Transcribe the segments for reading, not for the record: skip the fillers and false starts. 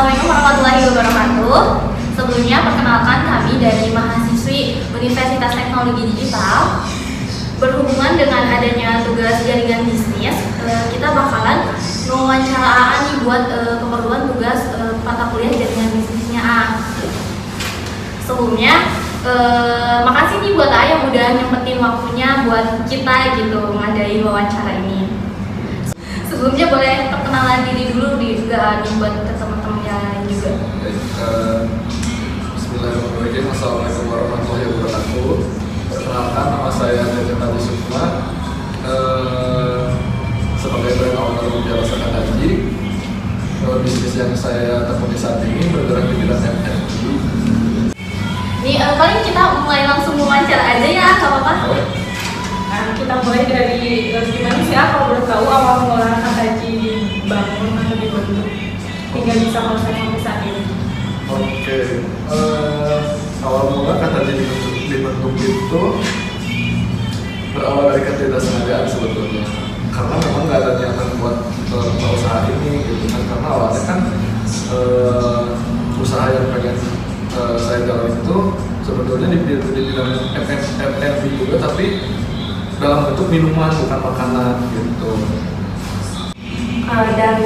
Assalamualaikum warahmatullahi wabarakatuh. Sebelumnya perkenalkan kami dari mahasiswi Universitas Teknologi Digital. Berhubungan dengan adanya tugas jaringan bisnis, kita bakalan mewawancara AA nih buat keperluan tugas mata kuliah jaringan bisnisnya A. Sebelumnya, makasih nih buat A yang udah nyempetin waktunya buat kita gitu ngadain wawancara ini. Sebelumnya boleh perkenalan diri dulu juga nih buat teman-teman yang lain juga. Bismillahirrahmanirrahim. Assalamualaikum warahmatullahi wabarakatuh. Perkenalkan, nama saya Jajan Haji Sukma. Sebagai brand owner Mutiara Sangat Haji, bisnis yang saya tekuni saat ini bergerak di bidang NFT. Nih paling kita mulai langsung wawancara aja ya, nggak apa-apa? Nah, kita mulai dari gimana sih kalau boleh tahu awal mula Haji dibangun atau dibentuk hingga bisa konsep sampai saat ini. Oke, awal mula Haji dibentuk itu berawal dari ketidaksengajaan sebetulnya, karena memang nggak ada niatan buat usaha ini gitu kan, karena awalnya kan usaha yang pengen saya jalan itu sebetulnya di bidang F&B juga, tapi dalam bentuk minuman bukan makanan gitu. Dan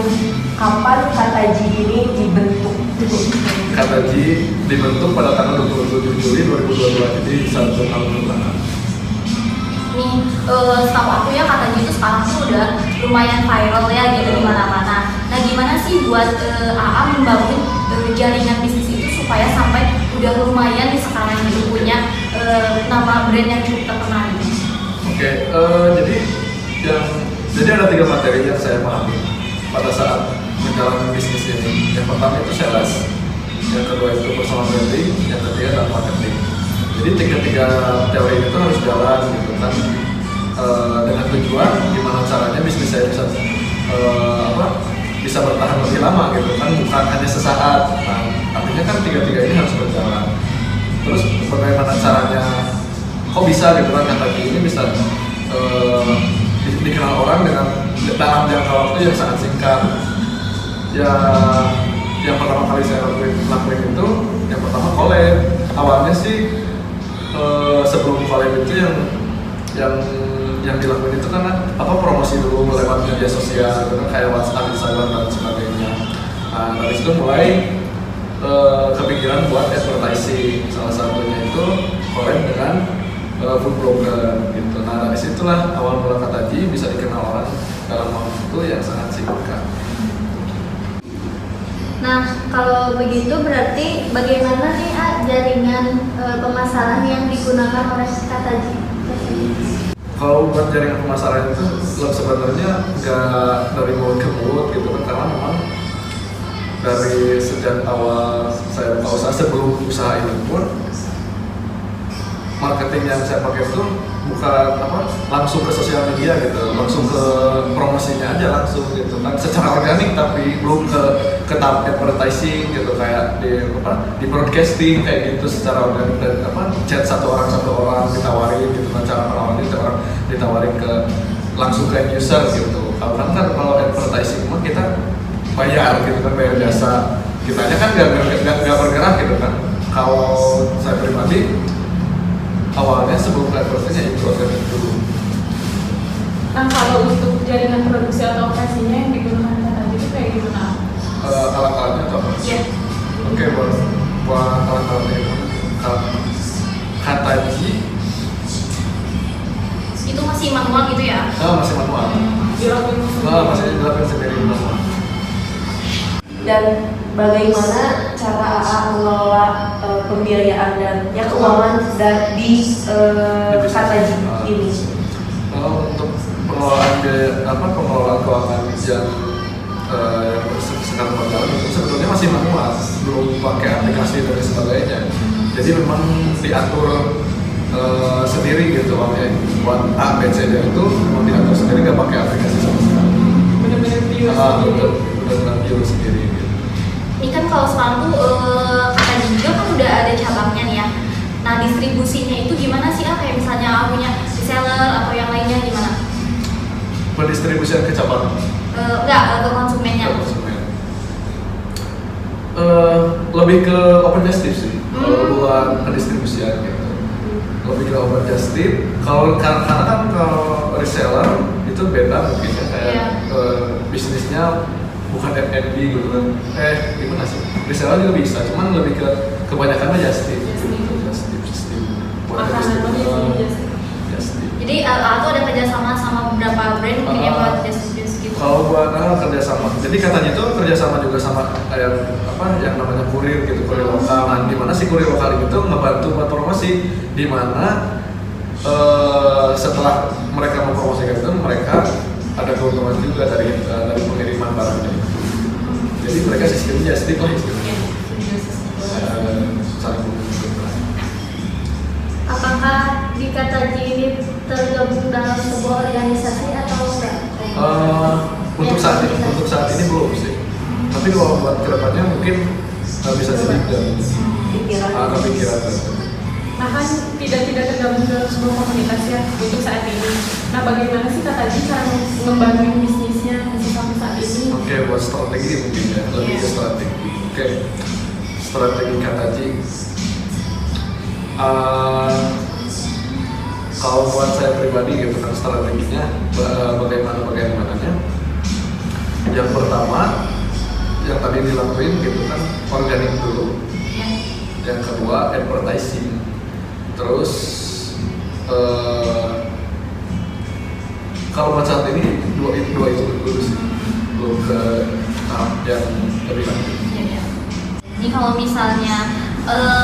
kapan Haji ini dibentuk? Haji dibentuk pada tanggal 27 Juli 2022, jadi 1 tahun belakangan. Nih, setahu aku ya Haji itu sekarang tuh udah lumayan viral ya gitu di mana-mana. Nah, gimana sih buat AA membangun jaringan bisnis itu supaya sampai udah lumayan nih sekarang itu punya nama brand yang cukup terkenal gitu? Oke, jadi ada 3 materi yang saya pahami pada saat menjalankan bisnis ini. Yang pertama itu sales, yang kedua itu personal branding, yang ketiga adalah marketing. Jadi tiga teori itu harus jalan gitu kan, dengan tujuan gimana caranya bisnis saya bisa bertahan lebih lama gitu kan, bukan hanya sesaat. Nah, artinya kan tiga ini harus berjalan. Terus bagaimana caranya, kok bisa gitu kan Haji ini bisa dikenal orang dengan dalam jangka waktu yang sangat singkat. Ya, yang pertama kali saya lakuin itu, yang pertama collab. Awalnya sih sebelum collab itu yang dilakuin itu kan promosi dulu lewat media sosial gitu kan, kayak WhatsApp, Instagram dan sebagainya. Nah, dari situ mulai kepikiran buat advertising. Salah satunya itu collab dengan food blogger gitu. Nah, dari situlah awal mula Haji bisa dikenal orang dalam waktu yang sangat singkat. Nah, kalau begitu berarti bagaimana nih jaringan pemasaran yang digunakan oleh Haji? Kalau buat jaringan pemasaran itu sebenarnya nggak dari mulut ke mulut gitu kan, karena memang dari sejak awal saya buka usaha, sebelum usaha ini pun marketing yang saya pakai itu bukan langsung ke sosial media gitu, langsung ke promosinya aja langsung gitu kan, secara organik, tapi belum ke tahap advertising gitu, kayak di broadcasting kayak gitu secara organik, dan chat satu orang ditawarin gitu kan, cara menawarin orang ditawarin ke langsung ke end user gitu. Kalau advertising mah kita bayar gitu kan, bayar jasa, kitanya kan nggak bergerak gitu kan. Kalau saya pribadi awalnya sebelum advertising itu organik dulu. Nah, kalau untuk jaringan produksi atau operasinya yang digunakan Haji itu kayak gimana? Alat-alatnya atau apa? Iya. Oke, buat alat-alatnya itu Haji Itu masih manual gitu ya? masih manual. Masih dilakukan sendiri manual. Dan bagaimana cara AA mengelola pembiayaan dan keuangan dan di Haji ini? Untuk pengelolaan pengelolaan keuangan yang sekarang berjalan itu sebetulnya masih manual, belum pakai aplikasi dan sebagainya. Jadi memang diatur sendiri gitu, buat A, B, C itu memang diatur sendiri, nggak pakai aplikasi sama sekali. Benar-benar Benar-benar pure sendiri gitu. Ini kan kalau sekarang tuh Haji juga kan udah ada cabangnya nih ya. Nah, distribusinya itu gimana sih kayak misalnya punya reseller atau yang lainnya gimana? Pendistribusian ke cabang? Enggak, ke konsumennya. Konsumen. Lebih ke open justice sih, kalau buat pendistribusian gitu. Lebih ke open justice. Karena kan kalau reseller itu beda mungkin ya, kayak bisnisnya bukan F&B gitu kan. Gimana sih? Reseller juga bisa, cuman lebih ke kebanyakan justice. Jadi atau ada kerjasama sama beberapa brand mungkin ya buat justice gitu. Kalau buat kerjasama, jadi katanya itu kerjasama juga sama kayak yang namanya kurir gitu, kurir lokal. Nah, di mana si kurir lokal itu ngebantu buat promosi, di mana setelah mereka mempromosikan itu mereka ada keuntungan juga dari pengiriman barangnya. Jadi mereka sistemnya justice lah istilahnya. Apakah di Kataji ini tergabung dalam sebuah organisasi atau enggak? Untuk saat ini belum sih. Tapi kalau buat kedepannya mungkin bisa jadi kepikiran. Nah kan tidak tergabung dalam sebuah komunitas ya untuk saat ini. Nah bagaimana sih Kataji cara mengembangkan bisnisnya sampai saat ini? Oke, buat strategi mungkin ya, lebih ke strategi. Oke, strategi Kataji. Kalau buat saya pribadi gitu kan strateginya bagaimananya. Yang pertama yang tadi dilakuin gitu kan organik dulu. Yang kedua advertising. Terus kalau buat saat ini dua itu dulu sih, belum ke tahap yang lebih lanjut. Ini kalau misalnya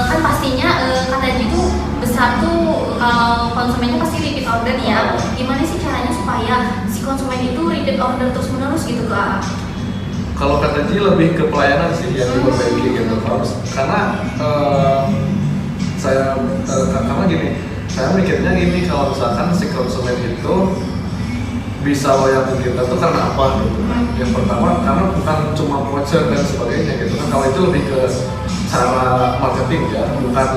kan pastinya Kataji itu besar tuh kalau konsumennya pasti repeat order ya. Gimana sih caranya supaya si konsumen itu repeat order terus menerus gitu Kak? Kalau Kataji lebih ke pelayanan sih yang diperbaiki gitu. Karena karena gini, saya mikirnya gini, kalau misalkan si konsumen itu bisa loyal ke kita tuh karena apa gitu kan? Yang pertama karena bukan cuma voucher dan sebagainya gitu kan. Kalau itu lebih ke cara marketing ya, bukan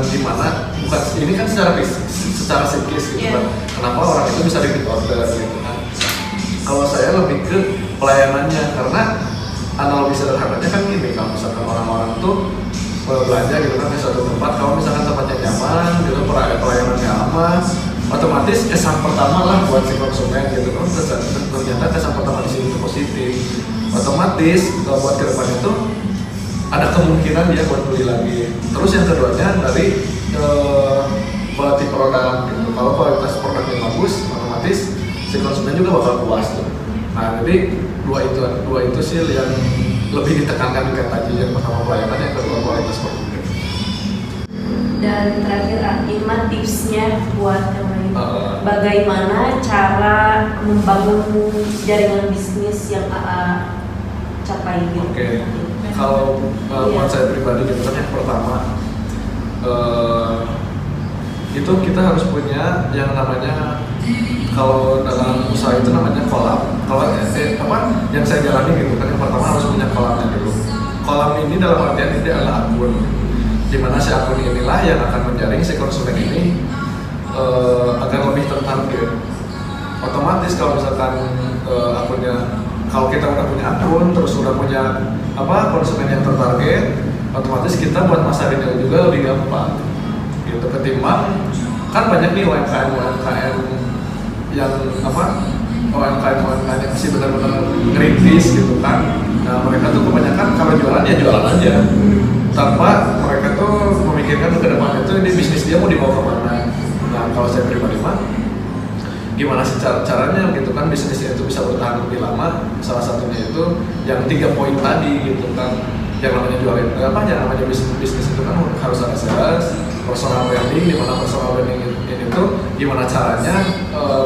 ini kan secara psikis gitu kan. Kenapa orang itu bisa repeat order gitu kan? Kalau saya lebih ke pelayanannya, karena analogi sederhananya kan gini, kalau misalkan orang-orang tuh belanja gitu kan di suatu tempat, kalau misalkan tempatnya nyaman gitu, pelayanannya aman, otomatis kesan pertama lah buat si konsumen gitu kan. Ternyata kesan pertama di sini itu positif, otomatis buat ke depan itu ada kemungkinan dia buat beli lagi. Terus yang keduanya dari quality produk gitu. Kalau kualitas produknya bagus, otomatis si konsumen juga bakal puas tuh. Nah, jadi dua itu sih yang lebih ditekankan di Kataji. Yang pertama pelayanan, yang kedua kualitas produknya. Dan terakhir Irma, tipsnya buat kami bagaimana cara membangun jaringan bisnis yang capai gitu. Oke. Kalau buat saya pribadi gitu kan, yang pertama itu kita harus punya yang namanya, kalau dalam usaha itu namanya kolam. Kalau yang saya jalani gitu kan, yang pertama harus punya kolamnya dulu. Kolam ini dalam artian ini adalah akun, dimana si akun inilah yang akan menjaring si konsumen ini agar lebih tertarget. Otomatis kalau misalkan kalau kita udah punya akun, terus udah punya konsumen yang tertarget, otomatis kita buat masarinnya juga lebih gampang gitu, ketimbang kan banyak nih UMKM yang UMKM yang masih benar-benar ngerintis gitu kan. Nah, mereka tuh kebanyakan kalau jualan ya jualan aja, tanpa mereka tuh memikirkan ke depannya tuh ini bisnis dia mau dibawa kemana. Nah, kalau saya pribadi mah gimana sih caranya gitu kan bisnisnya itu bisa bertahan lebih lama. Salah satunya itu yang 3 poin tadi gitu kan, yang namanya jualin yang namanya bisnis itu kan harus ada sales, personal branding, di mana personal branding ini tuh gimana caranya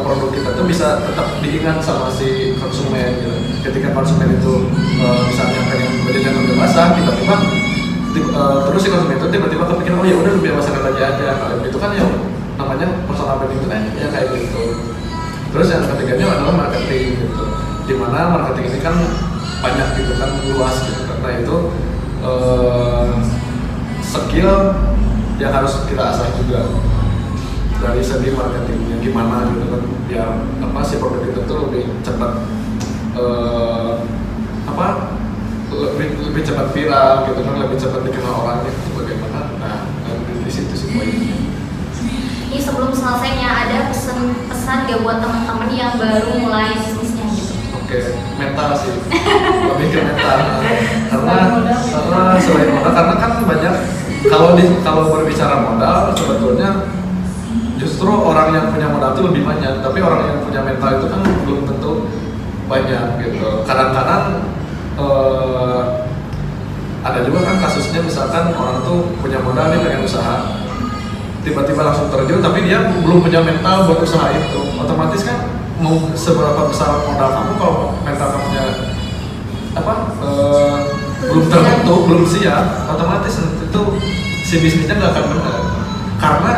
produk kita tuh bisa tetap diingat sama si konsumen gitu. Ketika konsumen itu misalnya pengen berjajan lebih basah, tiba-tiba terus si konsumen itu tiba-tiba kepikiran, oh ya udah lebih basah aja. Nah, itu kan yang namanya personal branding itu kan ya kayak gitu. Terus yang ketiganya adalah marketing gitu, dimana marketing ini kan banyak gitu kan, luas gitu. Karena itu skill yang harus kita asah juga dari segi marketingnya gimana gitu kan, biar si produk itu tuh lebih cepat lebih cepat viral gitu gitu kan, lebih cepat dikenal orangnya itu bagaimana. Nah, di situ sih poinnya. Ini sebelum selesainya ada pesan gak buat teman-teman yang baru mulai bisnisnya gitu? Oke, mental sih, lebih ke mental. Karena selain modal, karena kan banyak kalau berbicara modal sebetulnya justru orang yang punya modal itu lebih banyak, tapi orang yang punya mental itu kan belum tentu banyak gitu. Kadang-kadang ada juga kan kasusnya misalkan orang tuh punya modal, dia pengen usaha, tiba-tiba langsung terjun tapi dia belum punya mental buat usaha itu. Otomatis kan mau seberapa besar modal kamu kalau mental kamunya belum terbentuk, belum siap, otomatis itu si bisnisnya nggak akan benar. Karena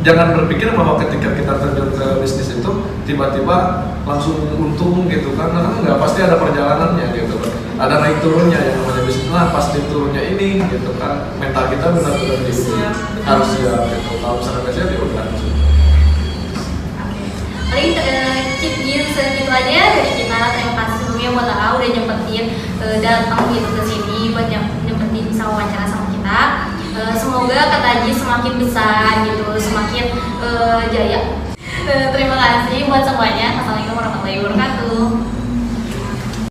jangan berpikir bahwa ketika kita terjun ke bisnis itu tiba-tiba langsung untung gitu kan, karena nggak, pasti ada perjalanannya gitu kan, ada naik turunnya yang namanya bisnis. Nah pas di turunnya ini gitu kan, mental kita benar-benar harus siap gitu. Kalau misalnya nggak siap ya udah. Paling keep segitu aja dari kita. Terima kasih sebelumnya buat Aa udah nyempetin datang gitu ke sini buat nyempetin bisa wawancara sama kita. Semoga Kak Taji semakin besar gitu, semakin jaya. Terima kasih buat semuanya. Assalamualaikum warahmatullahi wabarakatuh.